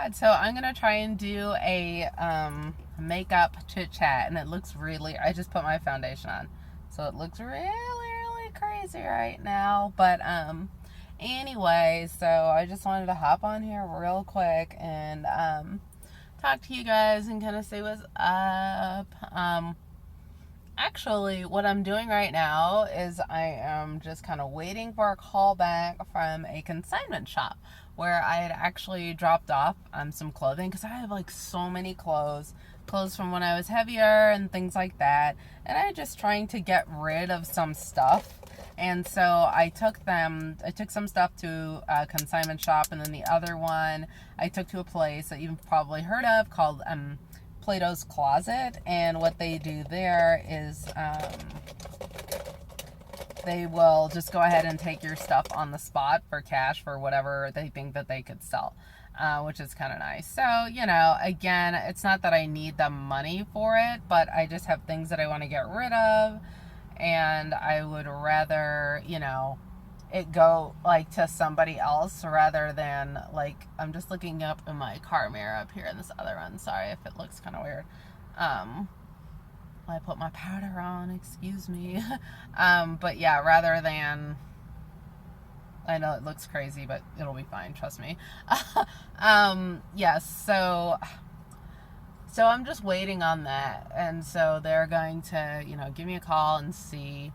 God. So I'm going to try and do a makeup chit chat, and it looks really, I just put my foundation on. So it looks really, really crazy right now. But anyway, so I just wanted to hop on here real quick and talk to you guys and kind of say what's up. Actually, what I'm doing right now is I am just kind of waiting for a call back from a consignment shop where I had actually dropped off some clothing because I have like so many clothes from when I was heavier and things like that, and I'm just trying to get rid of some stuff. And so I took some stuff to a consignment shop, and then the other one I took to a place that you've probably heard of called Plato's Closet. And what they do there is they will just go ahead and take your stuff on the spot for cash for whatever they think that they could sell, which is kind of nice. So, again, it's not that I need the money for it, but I just have things that I want to get rid of, and I would rather, it go like to somebody else rather than like, I'm just looking up in my car mirror up here in this other one. Sorry if it looks kind of weird. I put my powder on, excuse me. But yeah, rather than, I know it looks crazy, but it'll be fine, trust me. Yes, so I'm just waiting on that. And so they're going to, give me a call and see.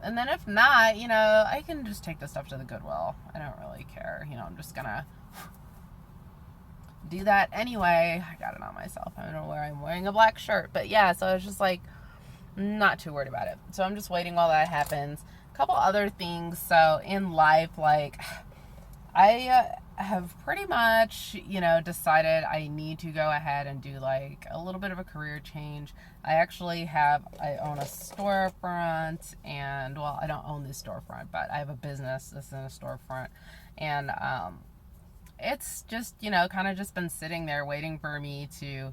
And then if not, I can just take the stuff to the Goodwill. I don't really care. I'm just going to do that anyway. I got it on myself. I don't know where I'm wearing a black shirt. But yeah, so I was just like, not too worried about it. So I'm just waiting while that happens. A couple other things. So in life, like, I have pretty much, decided I need to go ahead and do like a little bit of a career change. I own a storefront, and well, I don't own this storefront, but I have a business that's in a storefront, and it's just, kind of just been sitting there waiting for me to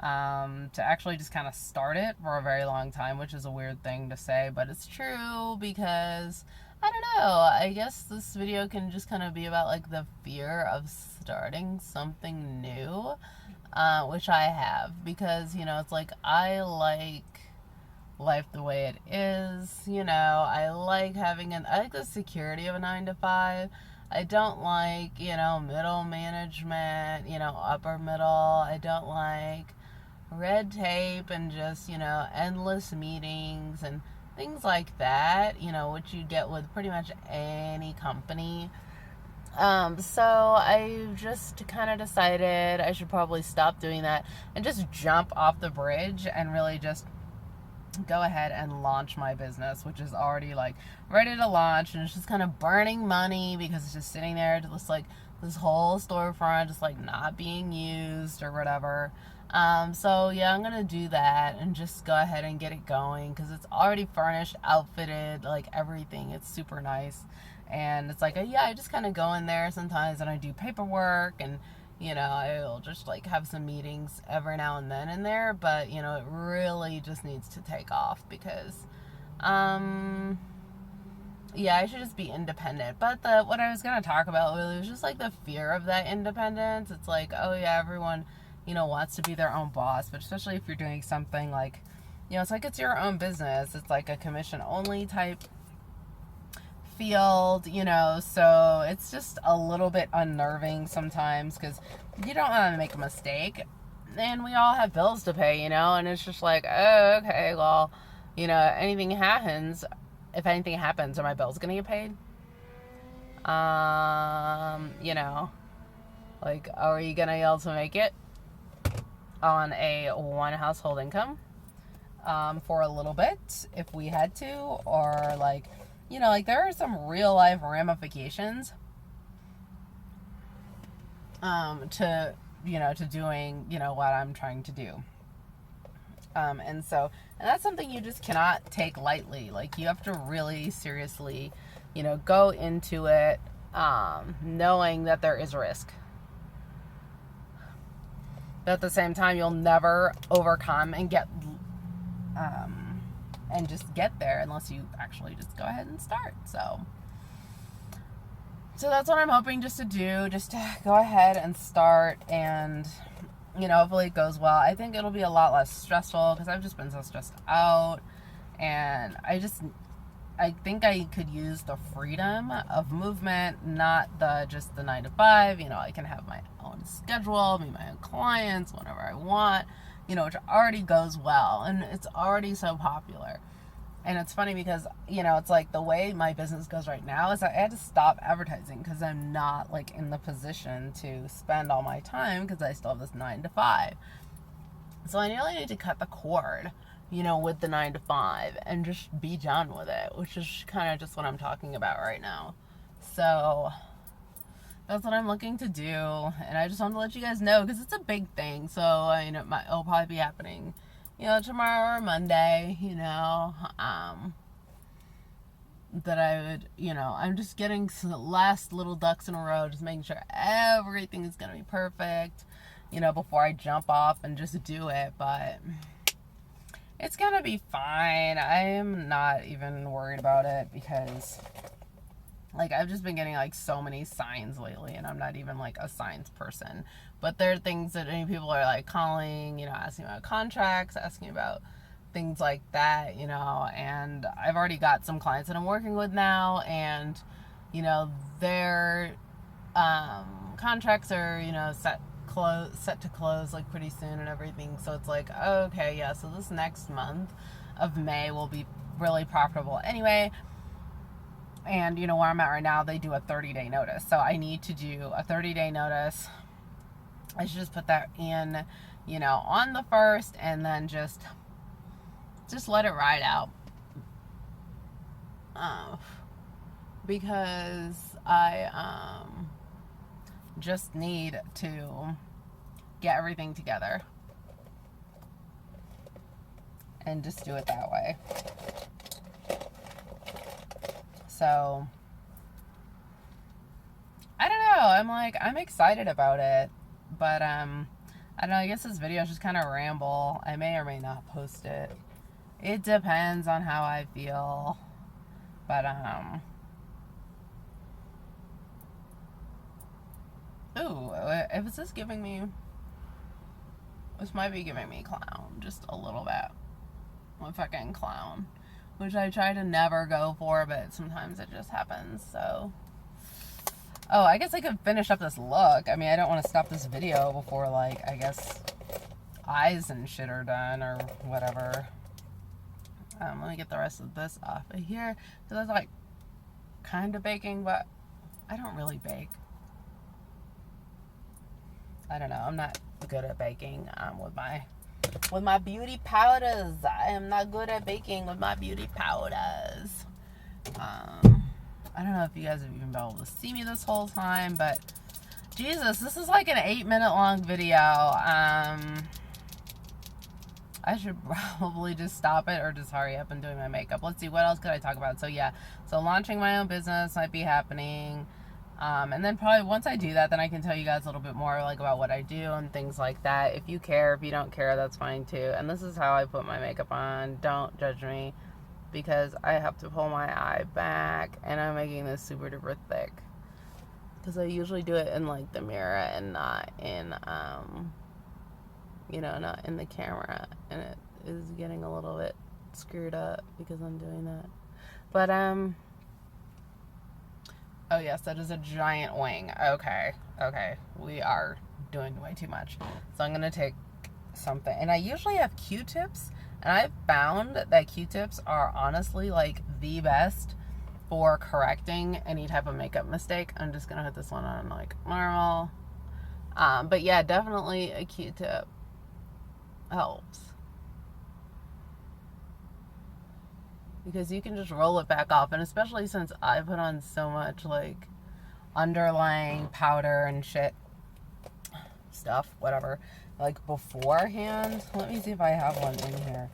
actually just kind of start it for a very long time, which is a weird thing to say, but it's true because I don't know. I guess this video can just kind of be about like the fear of starting something new, which I have, because, it's like I like life the way it is. I like I like the security of a 9 to 5. I don't like, middle management, upper middle. I don't like red tape and just, endless meetings and things like that, which you get with pretty much any company. So I just kind of decided I should probably stop doing that and just jump off the bridge and really just go ahead and launch my business, which is already like ready to launch, and it's just kind of burning money because it's just sitting there, just like this whole storefront just like not being used or whatever. So yeah, I'm gonna do that and just go ahead and get it going because it's already furnished, outfitted, like everything. It's super nice, and it's like I just kind of go in there sometimes and I do paperwork, and I'll just like have some meetings every now and then in there, but it really just needs to take off because yeah, I should just be independent. But what I was gonna talk about really was just like the fear of that independence. It's like, oh yeah, everyone wants to be their own boss, but especially if you're doing something like, it's like it's your own business. It's like a commission only type field, so it's just a little bit unnerving sometimes because you don't want to make a mistake, and we all have bills to pay, and it's just like, oh, okay, well, anything happens, if anything happens, are my bills gonna get paid? Like, are you gonna be able to make it on a one household income for a little bit if we had to, or like, like there are some real life ramifications to doing what I'm trying to do, and that's something you just cannot take lightly. Like, you have to really seriously go into it knowing that there is risk. But at the same time, you'll never overcome and get and just get there unless you actually just go ahead and start. So So that's what I'm hoping just to do, just to go ahead and start, and hopefully it goes well. I think it'll be a lot less stressful because I've just been so stressed out, and I think I could use the freedom of movement, not just the 9 to 5. I can have my own schedule, meet my own clients whenever I want, which already goes well, and it's already so popular. And it's funny because, it's like the way my business goes right now is I had to stop advertising because I'm not like in the position to spend all my time because I still have this 9 to 5. So I really need to cut the cord, with the 9 to 5 and just be done with it, which is kind of just what I'm talking about right now. So that's what I'm looking to do. And I just want to let you guys know because it's a big thing. So, it'll probably be happening tomorrow or Monday, that I would, I'm just getting the last little ducks in a row, just making sure everything is going to be perfect, before I jump off and just do it. But it's going to be fine. I am not even worried about it because, I've just been getting, so many signs lately, and I'm not even, a signs person. But there are things that people are, calling, asking about contracts, asking about things like that, and I've already got some clients that I'm working with now, and, their contracts are, set to close, pretty soon and everything. So it's okay, yeah, so this next month of May will be really profitable anyway. And where I'm at right now, they do a 30-day notice. So I need to do a 30-day notice. I should just put that in, on the 1st, and then just let it ride out. Because I just need to get everything together and just do it that way. So, I don't know. I'm excited about it. But, I don't know. I guess this video is just kind of ramble. I may or may not post it. It depends on how I feel. But, ooh, is this giving me... This might be giving me clown. Just a little bit. A fucking clown. Which I try to never go for, but sometimes it just happens, so. Oh, I guess I could finish up this look. I mean, I don't want to stop this video before, I guess, eyes and shit are done, or whatever. Let me get the rest of this off of here. Because I was, kind of baking, but I don't really bake. I don't know. I'm not good at baking with my beauty powders. I am not good at baking with my beauty powders. I don't know if you guys have even been able to see me this whole time, but Jesus, this is an 8-minute long video. I should probably just stop it or just hurry up and doing my makeup. Let's see, what else could I talk about? So yeah, so launching my own business might be happening. And then probably once I do that, then I can tell you guys a little bit more about what I do and things like that. If you care, if you don't care, that's fine too. And this is how I put my makeup on. Don't judge me because I have to pull my eye back, and I'm making this super duper thick because I usually do it in the mirror and not in not in the camera, and it is getting a little bit screwed up because I'm doing that. But oh yes, that is a giant wing. Okay. We are doing way too much. So I'm going to take something. And I usually have Q-tips. And I've found that Q-tips are honestly the best for correcting any type of makeup mistake. I'm just going to put this one on normal. But yeah, definitely a Q-tip helps. Because you can just roll it back off, and especially since I put on so much underlying powder and shit stuff, whatever, beforehand. Let me see if I have one in here.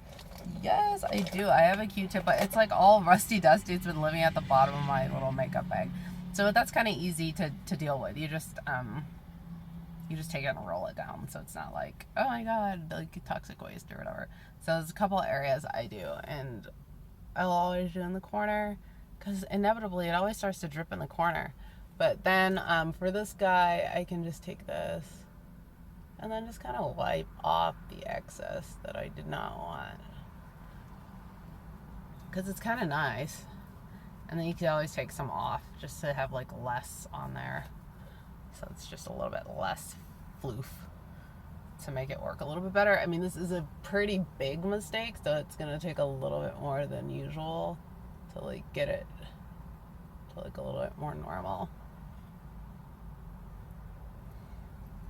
Yes, I do. I have a Q-tip, but it's all rusty dusty. It's been living at the bottom of my little makeup bag, so that's kind of easy to deal with. You just take it and roll it down, so it's not oh my god, toxic waste or whatever. So there's a couple areas I do, and I'll always do in the corner because inevitably it always starts to drip in the corner. But then for this guy, I can just take this and then just kind of wipe off the excess that I did not want. Because it's kind of nice. And then you can always take some off just to have like less on there. So it's just a little bit less floof to make it work a little bit better. I mean, this is a pretty big mistake, so it's going to take a little bit more than usual to like get it to like a little bit more normal.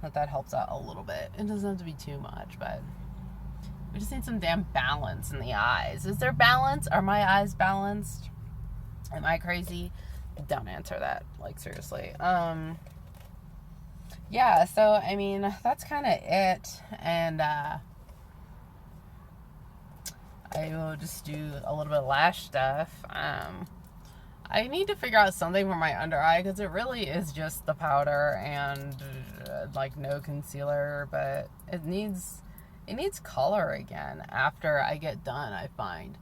But that helps out a little bit. It doesn't have to be too much, but we just need some damn balance in the eyes. Is there balance? Are my eyes balanced? Am I crazy? Don't answer that. Like, seriously. Yeah, so, I mean, that's kind of it. And, I will just do a little bit of lash stuff. I need to figure out something for my under eye, because it really is just the powder and like no concealer, but it needs color again after I get done, I find,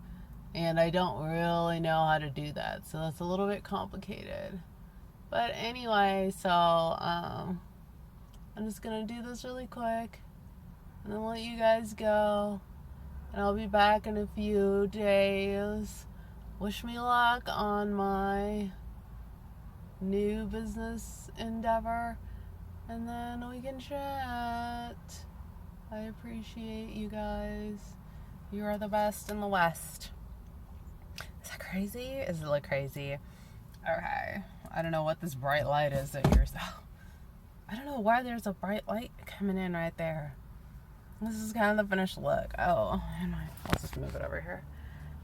and I don't really know how to do that, so that's a little bit complicated. But anyway, so I'm just gonna do this really quick and then let you guys go, and I'll be back in a few days. Wish me luck on my new business endeavor, and then we can chat. I appreciate you guys. You are the best in the West. Is that crazy? Is it look crazy? Okay. I don't know what this bright light is that you're... I don't know why there's a bright light coming in right there. This is kind of the finished look. Oh, let's just move it over here.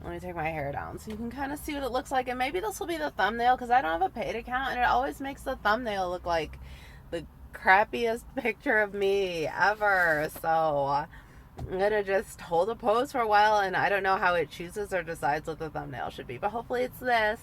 Let me take my hair down so you can kind of see what it looks like. And maybe this will be the thumbnail, because I don't have a paid account, and it always makes the thumbnail look like the crappiest picture of me ever. So I'm going to just hold a pose for a while, and I don't know how it chooses or decides what the thumbnail should be. But hopefully it's this.